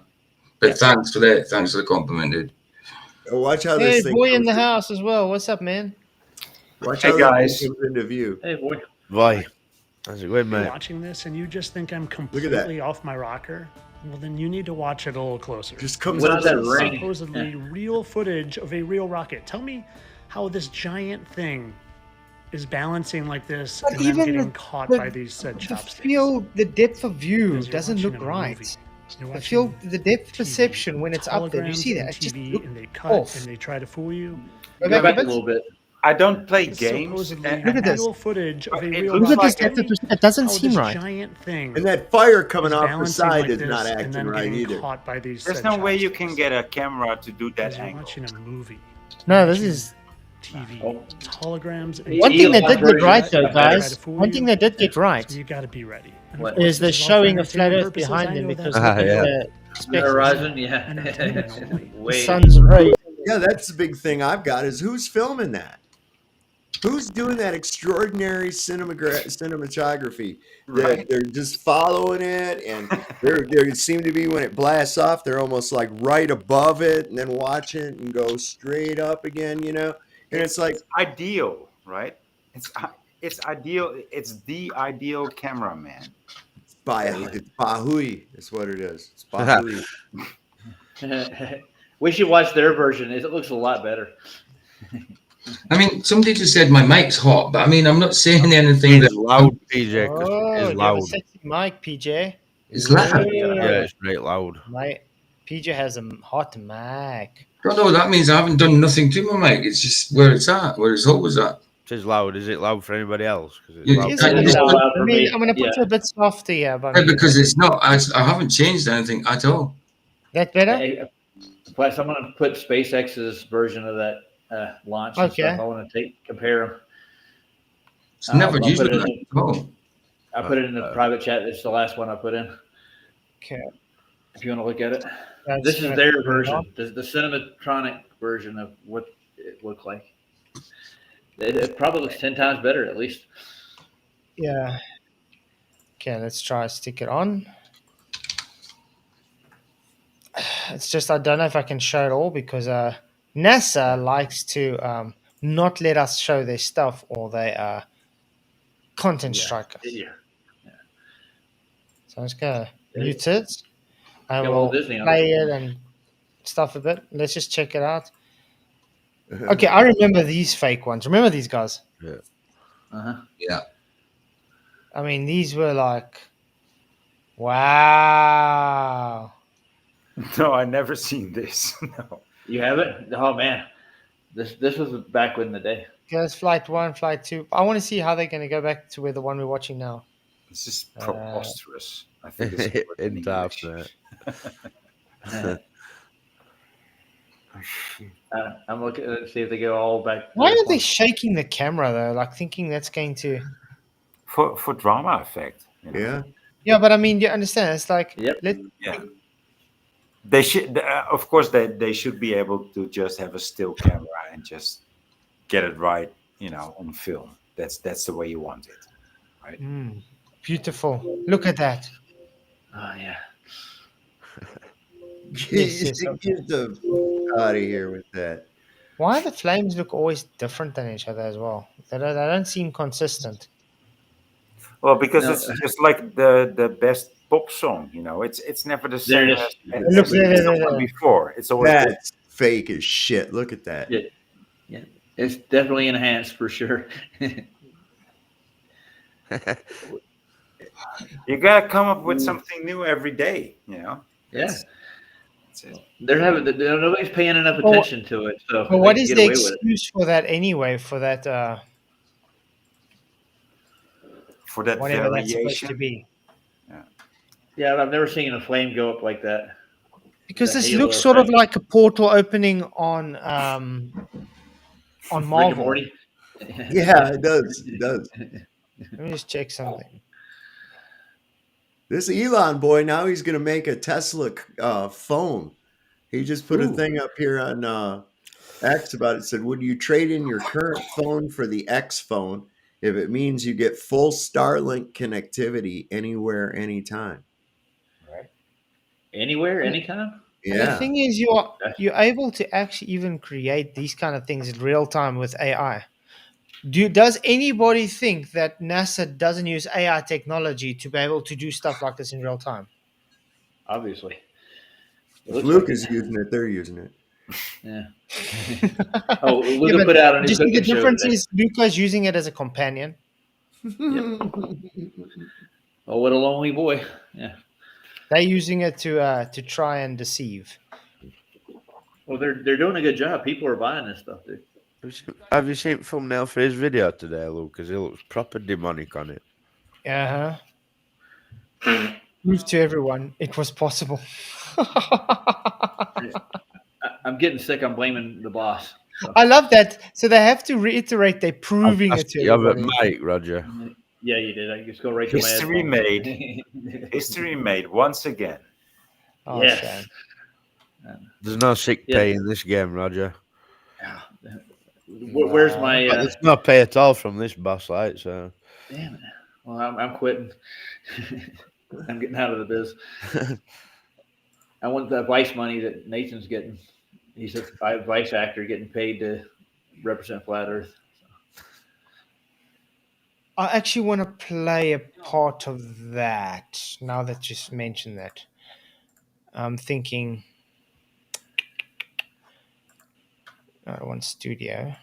But thanks for the compliment, dude. watch how Hey, this thing. boy in comes the in- house as well. What's up, man? Watch Hey, how this guys. thing comes into view. hey, boy. Why? How's it going, If you're mate? watching this and you just think I'm at that. completely off my rocker, well, then you need to watch it a little closer. Just comes What out is that of the- ring? Supposedly real footage of a real rocket. Tell me how this giant thing is balancing like this But and then even getting caught the- by these said The chopsticks. the depth of view Because you're doesn't watching look a right. movie. You're The watching the depth TV. perception when it's up there. You Holograms see and that? It just TV, look and they cut off. and they try to fool you. Go Go back a a bit. little bit. I don't play It's games. supposedly Look at this. real footage of a It real looks Look at rocket. this like depth of perception. It doesn't How seem this right. giant thing And that fire coming is off the balancing side like is this not and acting then right getting either. caught by these There's said no way you chopsticks. can get a camera to do that Because you're angle. watching a movie. No, this is TV. Oh. It's holograms. And one thing they Elon's did get version right is though, better. guys. One thing they did get right So you got to be ready. And of What? course, is the this all for showing of flat entertainment Earth purposes. behind I them know because that. look at Yeah. the The specs. horizon, yeah. Entertainment only. The Way. sun's rays. Yeah, that's the big thing I've got is who's filming that? Who's doing that extraordinary cinematography? Right. They're just following it, and they seem to be when it blasts off, they're almost like right above it, and then watch it and go straight up again, you know. And it's like Ideal, right? It's ideal. It's the ideal camera, man. it's Bahui. That's what it is. It's Bahui. We should watch their version. It looks a lot better. I mean, somebody just said my mic's hot, but I mean, I'm not saying anything It's that loud, PJ. 'Cause Oh, it you is have a loud. sexy mic, PJ. is loud. Yeah, it's right loud. Mate, PJ has a hot mic. No, no, that means I haven't done nothing to my mic. It's just where it's at, where it's always at. It is loud. Is it loud for anybody else? Because it's Yeah, loud. Is Kind it of just loud? loud I for mean, me, I'm gonna put yeah. you a bit softer here, but Yeah, because it's not. I haven't changed anything at all. that better. Hey, plus, I'm going to put SpaceX's version of that launch and Okay. stuff. I want to compare them. It's never I'll used put it it like in- that at all. I put it in the private chat. It's the last one I put in. Okay. If you want to look at it, That's this is gonna their turn it version, off. the cinematronic version of what it looked like. It probably looks 10 times better, at least. Yeah. Okay, let's try stick it on. It's just I don't know if I can show it all because NASA likes to not let us show their stuff or they content strike us. Yeah. So let's go Yeah. mute it. I Got will Walt Disney on play it. it and stuff a bit. Let's just check it out. Okay, I remember these fake ones. Remember these guys? Uh-huh. Yeah. I mean, these were like, wow. No, I never seen this. No. You have it? Oh, man. This was back in the day. Goes flight 1, flight 2. I want to see how they're going to go back to where the one we're watching now. This is preposterous. I think it's the word in in dark, English. mate. Oh, shit. I'm looking to see if they go all back. To Why this are they one. shaking the camera though? Like thinking that's going to. For drama effect. You know? Yeah. Yeah, but I mean, you understand? It's like Yep. Yeah. They should, of course, they should be able to just have a still camera and just get it right, on film. That's the way you want it, right? Beautiful. Look at that. Oh yeah. Yes, yes. Get the out of here with that. Why the flames look always different than each other as well? They don't seem consistent. Well, because No, it's just like the best pop song, it's never the there same it as, is. as, Look, as there, there, the there, one there. before. It's always That's fake as shit. Look at that. Yeah. Yeah. It's definitely enhanced for sure. you gotta come up with something new every day, Yeah. That's it. Nobody's paying enough Well, attention to it, so But they what can is get the away with it. excuse for that anyway? For that, For that whatever that's supposed to variation. be. Yeah, I've never seen a flame go up like that. Because The this halo looks sort of effect. like a portal opening on Rick and Marvel. Morty. Yeah, it does. It does. Let me just check something. This Elon boy, now he's going to make a Tesla phone. He just put a Ooh. thing up here on X about it. Said, would you trade in your current phone for the X phone if it means you get full Starlink connectivity anywhere, anytime? Anywhere, anytime. And the Yeah. thing is, you're able to actually even create these kind of things in real time with AI. Does anybody think that NASA doesn't use AI technology to be able to do stuff like this in real time? Obviously. It If looks Luke like is it. using it, they're using it. Yeah. Oh, Luca put out a new cooking the show difference today. is Luca's using it as a companion. Oh, what a lonely boy. Yeah. They're using it to try and deceive. Well, they're doing a good job. People are buying this stuff, dude. Have you seen the thumbnail for his video today, Luke? Because it looks proper demonic on it. Prove to everyone it was possible. I'm getting sick. I'm blaming the boss. So. I love that. So they have to reiterate they're proving it to You have it, everybody. Mike, Roger. Yeah, you did. I just go right to my History headphones. made. History made once again. Oh, Yes. shame. There's no sick pay in this game, Roger. Where's my? There's no pay at all from this boss light, so. Damn it. Well, I'm quitting. I'm getting out of the biz. I want the vice money that Nathan's getting. He's a vice actor getting paid to represent Flat Earth. I actually want to play a part of that now that you mentioned that. I'm thinking I don't want studio.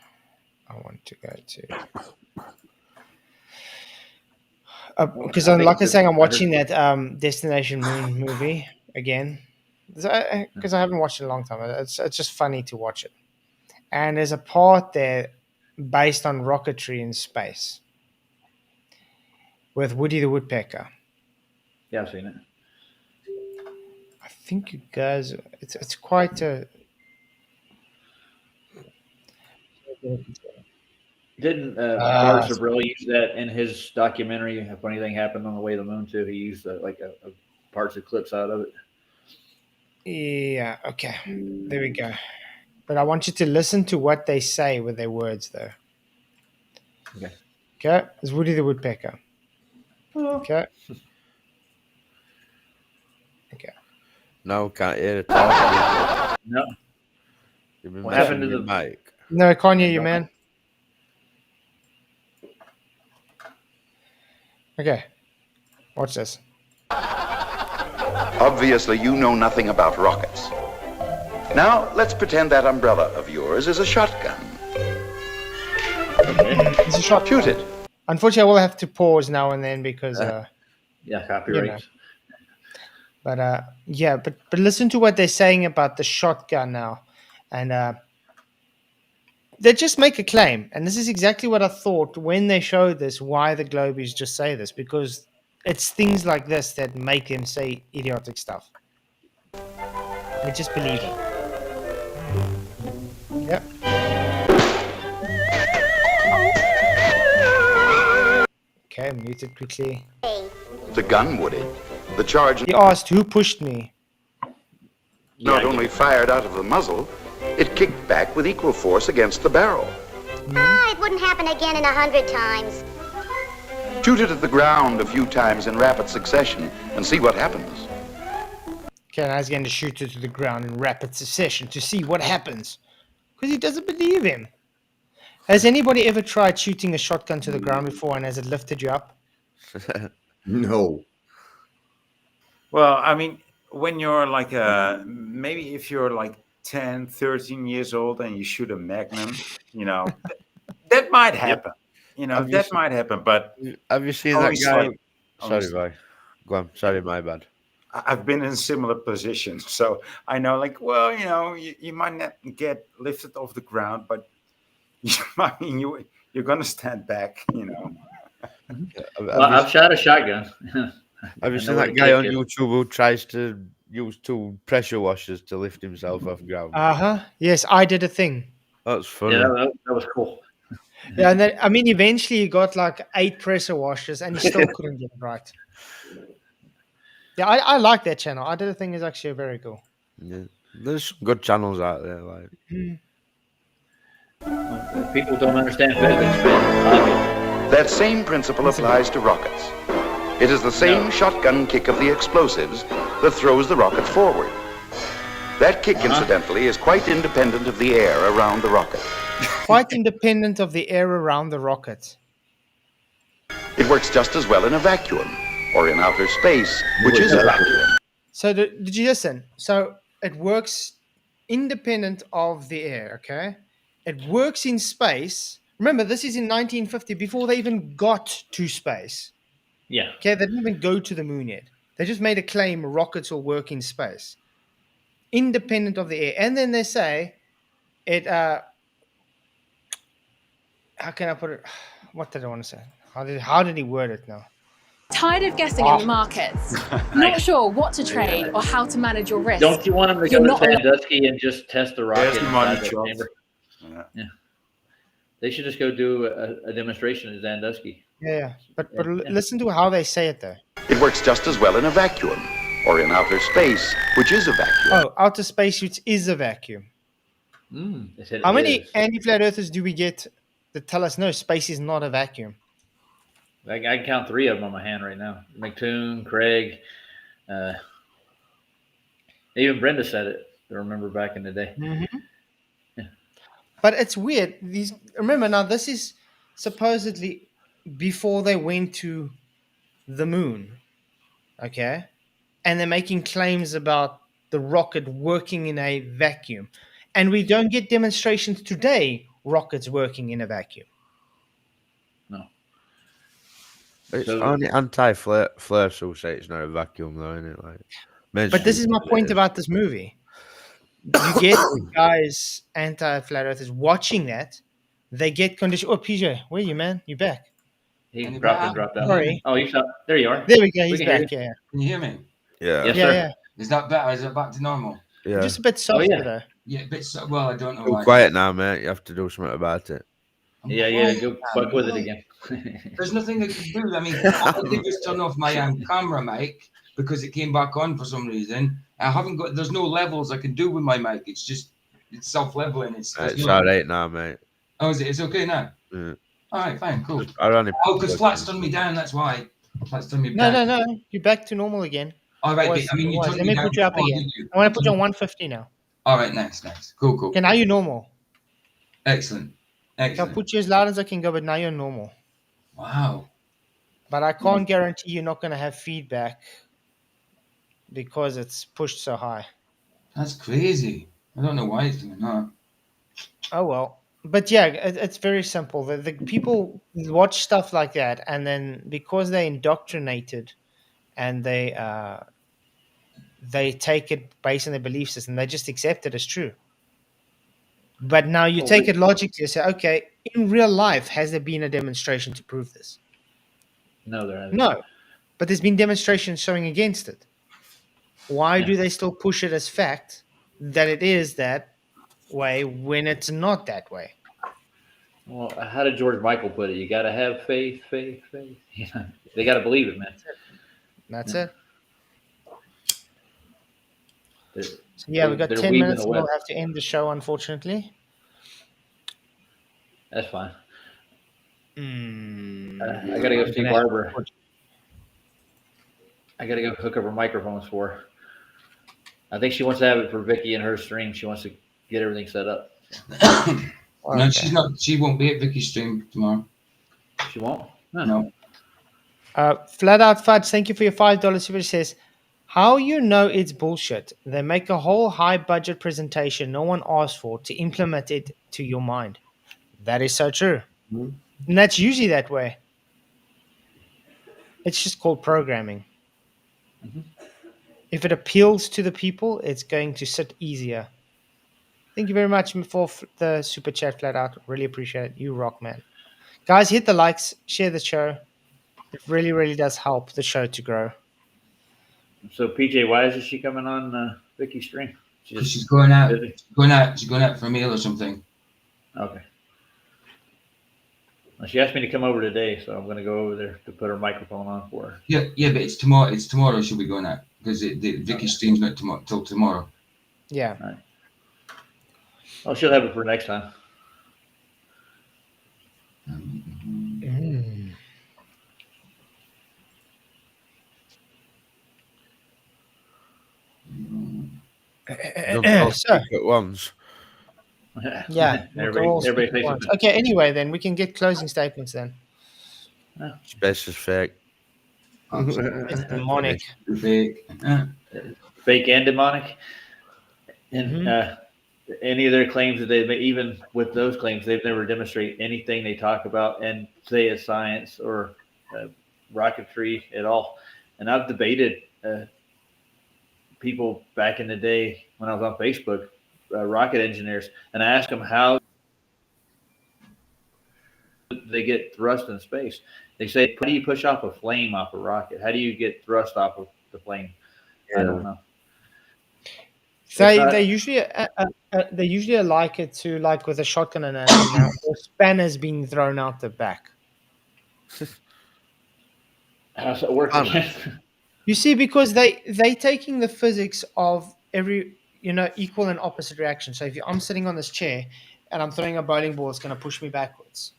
I want to go to because like I was saying, I'm watching that Destination Moon movie again because I haven't watched it in a long time. It's just funny to watch it, and there's a part there based on rocketry in space with Woody the Woodpecker. Yeah, I've seen it. I think you guys, it's quite a. Didn't Bart Zabrell use that in his documentary? A funny thing happened on the way to the moon too. He used parts of clips out of it. Yeah. Okay. There we go. But I want you to listen to what they say with their words, though. Okay. Okay. It's Woody the Woodpecker. Okay. Okay. No, can't hear it. All. No. You've been What happened to your the mic? No, I can't hear you, man. Okay. Watch this. Obviously, you know nothing about rockets. Now, let's pretend that umbrella of yours is a shotgun. It's a shot. Shoot it. Unfortunately, I will have to pause now and then because yeah, copyright. You know. But yeah, but listen to what they're saying about the shotgun now, and they just make a claim, and this is exactly what I thought when they showed this. Why the Globies just say this? Because it's things like this that make them say idiotic stuff. They just believe it. Yep. Okay, mute it quickly. The gun would it. The charge He asked, who pushed me? not only fired out of the muzzle, it kicked back with equal force against the barrel. It wouldn't happen again in 100 times. Shoot it at the ground a few times in rapid succession and see what happens. Okay, now he's going to shoot it to the ground in rapid succession to see what happens. Because he doesn't believe him. Has anybody ever tried shooting a shotgun to the ground before, and has it lifted you up? No. Well, I mean, when you're like maybe if you're like 10, 13 years old and you shoot a Magnum, that might happen. That might happen. But have you seen always that guy? like- Sorry, always- bye. Go on. Sorry, my bad. I've been in similar positions, so I know. Like, well, you might not get lifted off the ground, but I mean, you're gonna stand back. Well, I've shot a shotgun. Have you I seen know what that a guy kick on is. YouTube who tries to use 2 pressure washers to lift himself off ground? Yes, I did a thing. That's funny. Yeah, that was cool. Yeah, and then, I mean, eventually he got like 8 pressure washers and he still couldn't get it right. Yeah, I like that channel. I did a thing is actually very cool. Yeah. There's some good channels out there. Like, People don't understand physics, man. That same principle applies to rockets. It is the same shotgun kick of the explosives that throws the rocket forward. That kick, incidentally, is quite independent of the air around the rocket. Quite independent of the air around the rocket. It works just as well in a vacuum or in outer space, which is a vacuum. So did you listen? So it works independent of the air, okay? It works in space. Remember, this is in 1950, before they even got to space. Yeah. Okay, they didn't even go to the moon yet. They just made a claim rockets will work in space. Independent of the air. And then they say it, how can I put it? What did I want to say? How did he word it now? Tired of guessing in the markets, not sure what to trade or how to manage your risk. Don't you want them to You're go not to Sandusky and just test the rocket? There's the money inside that shot. chamber? Yeah. They should just go do a demonstration at Sandusky. Yeah. But listen to how they say it though. It works just as well in a vacuum or in outer space, which is a vacuum. Oh, outer space, which is a vacuum. They said How it many is. anti-flat earthers do we get that tell us no, space is not a vacuum? I can count 3 of them on my hand right now. McToon, Craig, even Brenda said it. I remember back in the day. But it's weird. Remember now, this is supposedly before they went to the moon, okay? And they're making claims about the rocket working in a vacuum, and we don't get demonstrations today. Rockets working in a vacuum. No. it's only anti-flare who say it's not a vacuum, though, isn't it? Like, But this is my point about this movie. You get guys, anti-flat earthers, watching that. They get conditioned. Oh, PJ, where are you, man? You back? He dropped out. Sorry. Oh, there you are. There we go. We He's can hear back. you. Yeah. Can you hear me? Yeah. Yes, Yeah, sir. yeah. Is that better? Is it back to normal? Yeah. Just a bit softer yeah. though. Yeah, a bit well, I don't know Too why. quiet now, mate. You have to do something about it. I'm Yeah, quiet go now, fuck with it really. again. There's nothing I can do. I mean, I could just turn off my camera mic because it came back on for some reason. I haven't got. There's no levels I can do with my mic. It's just self-leveling. It's All right now, mate. Oh, is it? It's okay now. Yeah. All right, fine, cool. Because Flat's turned me down. That's why. Flat's turned me down. No. You're back to normal again. All right, but, I mean, you turned Let me me down put you up before, again. didn't you? I want to put you on 150 now. All right, nice. Cool. Okay, now you're normal. Excellent. I'll put you as loud as I can go, but now you're normal. Wow. But I can't guarantee you're not going to have feedback because it's pushed so high. That's crazy. I don't know why it's doing that. Oh, well. But yeah, it's very simple. The people watch stuff like that, and then because they're indoctrinated and they take it based on their belief system, they just accept it as true. But now you take it logically and say, okay, in real life, has there been a demonstration to prove this? No, there hasn't. No. but there's been demonstrations showing against it. Why do they still push it as fact that it is that way when it's not that way? Well, how did George Michael put it? You got to have faith, faith, faith. Yeah, they got to believe it, man. That's Yeah. it. They're, So yeah, we've got they're 10 weaving minutes the and we'll web. have to end the show, unfortunately. That's fine. Mm, I got to go see gonna- Barbara. I got to go hook up her microphones for her. I think she wants to have it for Vicky and her stream. She wants to get everything set up. No, Okay. she's not. She won't be at Vicky's stream tomorrow. She won't? Huh. No. Flat Out Fudge, thank you for your $5 super. Says, how you know it's bullshit? They make a whole high budget presentation no one asked for to implement it to your mind. That is so true. Mhm. And that's usually that way. It's just called programming. Mhm. If it appeals to the people, it's going to sit easier. Thank you very much for the super chat, Flat Out. Really appreciate it. You rock, man. Guys, hit the likes, share the show. It really, really does help the show to grow. So PJ, why isn't she coming on Vicky's stream? She's going out. busy? She's going out for a meal or something. Okay. Well, she asked me to come over today, so I'm going to go over there to put her microphone on for her. Yeah, but it's tomorrow. It's tomorrow she'll be going out because Vicky's stream's not till tomorrow. Yeah. All right. Oh, she'll have it for next time. Mm. Don't all So, speak at once. yeah. we can all speak at once. Okay, anyway, then we can get closing statements then. Space is fake. It's demonic. Fake. Fake and demonic. And any of their claims that they make, even with those claims, they've never demonstrated anything they talk about and say it's science or rocketry at all. And I've debated people back in the day when I was on Facebook, rocket engineers, and I asked them how they get thrust in space. They say, how do you push off a flame off a rocket? How do you get thrust off of the flame? I don't know. They usually like it to like with a shotgun analogy or spanners being thrown out the back. How's that work? You see, because they taking the physics of every equal and opposite reaction. So if I'm sitting on this chair and I'm throwing a bowling ball, it's going to push me backwards.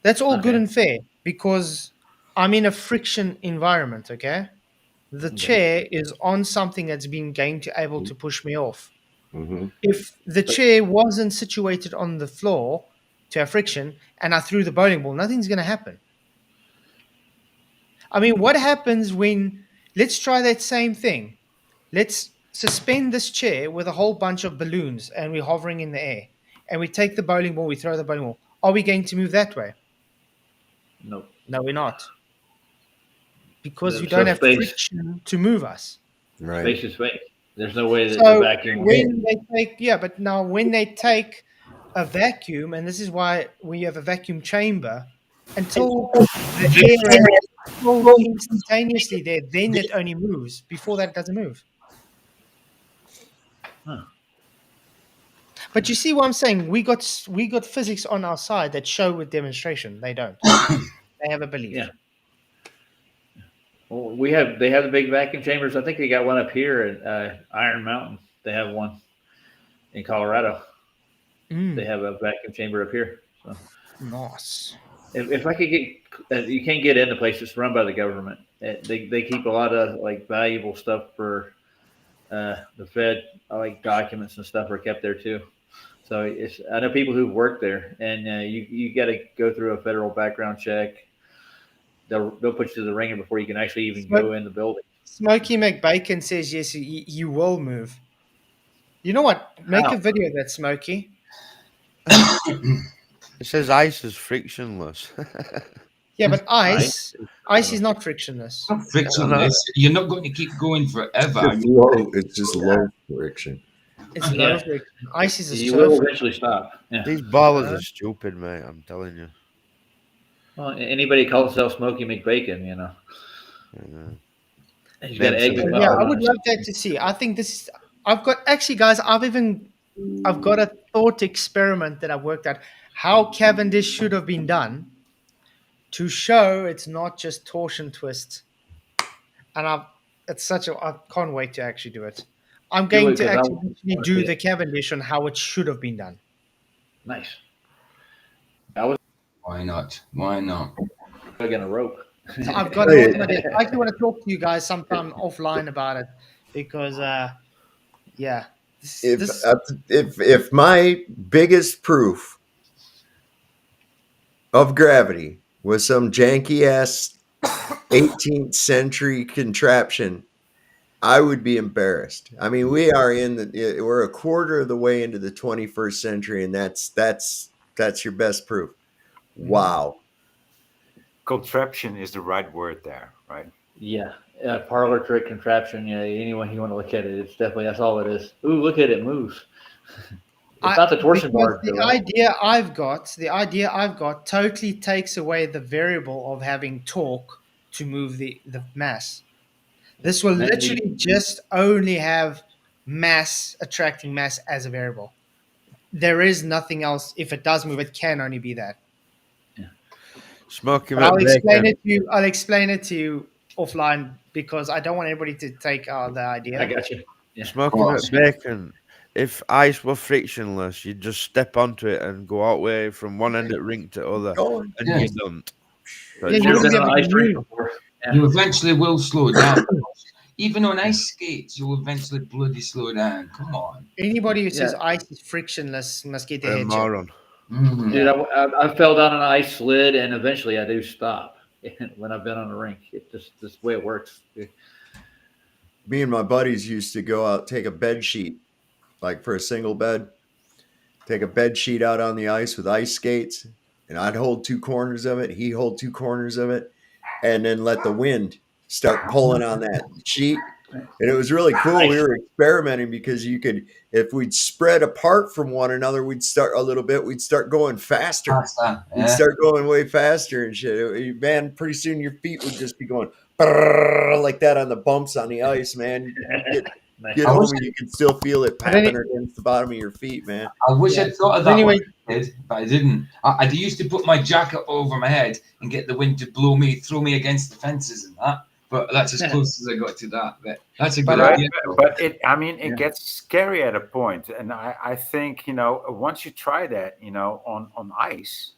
That's all good and fair because I'm in a friction environment. Okay, the chair is on something that's been going to able to push me off. Mm-hmm. If the chair wasn't situated on the floor to have friction and I threw the bowling ball, nothing's going to happen. I mean, what happens when, let's try that same thing. Let's suspend this chair with a whole bunch of balloons and we're hovering in the air and we take the bowling ball, we throw the bowling ball. Are we going to move that way? No. No, we're not. Because you don't have friction to move us. Right. Space is fake. There's no way that So the vacuum. when they take a vacuum, and this is why we have a vacuum chamber, until the air is full instantaneously there, then it only moves. Before that, it doesn't move. Huh. But you see what I'm saying? We got physics on our side that show with demonstration. They don't. They have a belief. Yeah. Well, they have the big vacuum chambers. I think they got one up here at Iron Mountain. They have one in Colorado. They have a vacuum chamber up here. So nice. If I could get, you can't get in the place. It's run by the government. They keep a lot of like valuable stuff for the Fed, like documents and stuff are kept there too. So I know people who've worked there, and you got to go through a federal background check. They'll put you to the ringer before you can actually even go in the building. Smokey McBacon says yes, you will move. You know what? Make a video of that, Smokey. It says ice is frictionless. Yeah, but ice is not frictionless. Not frictionless. You're not going to keep going forever. It's just low friction. It's low friction. Ice is a you will eventually stop. Yeah. These ballers are stupid, mate. I'm telling you. Well, anybody calls themselves Smokey McBacon, You got to exit. Yeah, I would love that to see. I think this. I've got actually, guys. I've got a thought experiment that I've worked out how Cavendish should have been done to show it's not just torsion twist. And I can't wait to actually do it. I'm going to actually do the Cavendish on how it should have been done. Nice. Why not? Why not? I got a rope. So I've got it on my desk. I actually want to talk to you guys sometime offline about it because, yeah. If my biggest proof of gravity was some janky ass 18th century contraption, I would be embarrassed. I mean, we're a quarter of the way into the 21st century, and that's your best proof. Wow. Contraption is the right word there, right? Yeah. Parlor trick contraption. Yeah. Anyone you want to look at it, that's all it is. Ooh, look at it moves. It's not the torsion bar. The idea I've got totally takes away the variable of having torque to move the mass. This will literally just only have mass attracting mass as a variable. There is nothing else. If it does move, it can only be that. Yeah. I'll explain it to you offline because I don't want everybody to take the idea. I got you. Yeah. Smoking at bacon. If ice were frictionless, you'd just step onto it and go out way from one end of the rink to other, and you don't. You eventually will slow down. Even on ice skates, you'll eventually bloody slow down. Come on. Anybody who says ice is frictionless must get their head moron. Mm-hmm. Dude, I fell down an ice slid, and eventually I do stop when I've been on a rink. It's just this way it works. Me and my buddies used to go out, take a bed sheet, like for a single bed, take a bed sheet out on the ice with ice skates, and I'd hold two corners of it, he'd hold two corners of it, and then let the wind start pulling on that sheet. And it was really cool. Nice. We were experimenting because you could, if we'd spread apart from one another, we'd start a little bit, we'd start going faster. We'd start going way faster and shit. Man, pretty soon your feet would just be going like that on the bumps on the ice, man. Get home and you can still feel it popping against the bottom of your feet, man. I wish I'd thought of that anyway, but I didn't. I used to put my jacket over my head and get the wind to throw me against the fences and that. But that's as close as I got to that. But that's a good idea. But it gets scary at a point. And I think, once you try that, on ice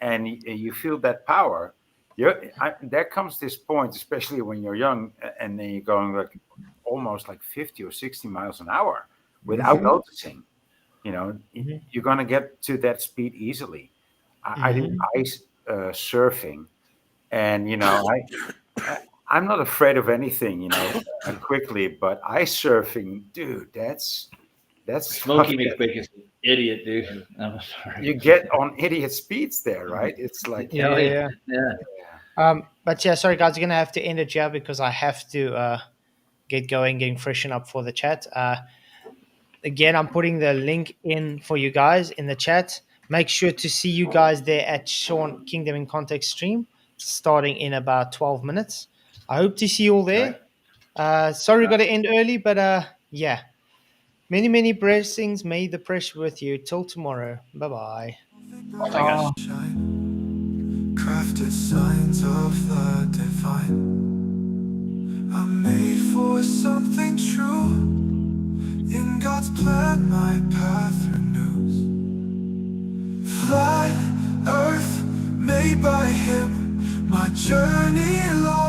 and you feel that power, there comes this point, especially when you're young and then you're going like almost like 50 or 60 miles an hour without noticing, you're going to get to that speed easily. I did ice surfing and, I'm not afraid of anything, quickly, but ice surfing, dude, that's Smokey McBacon's an idiot, dude. I'm sorry. You get on idiot speeds there, right? It's like yeah. But yeah, sorry guys, you're gonna have to end it here because I have to get going, getting freshen up for the chat. Again, I'm putting the link in for you guys in the chat. Make sure to see you guys there at Sean Kingdom in Context stream, starting in about 12 minutes. I hope to see you all there. Sorry we got to end early, but yeah. Many, many blessings. May the pressure with you. Till tomorrow. Bye-bye. Crafted signs of the divine. I'm made for something true. In God's plan, my path renews. Flat earth made by Him. My journey long.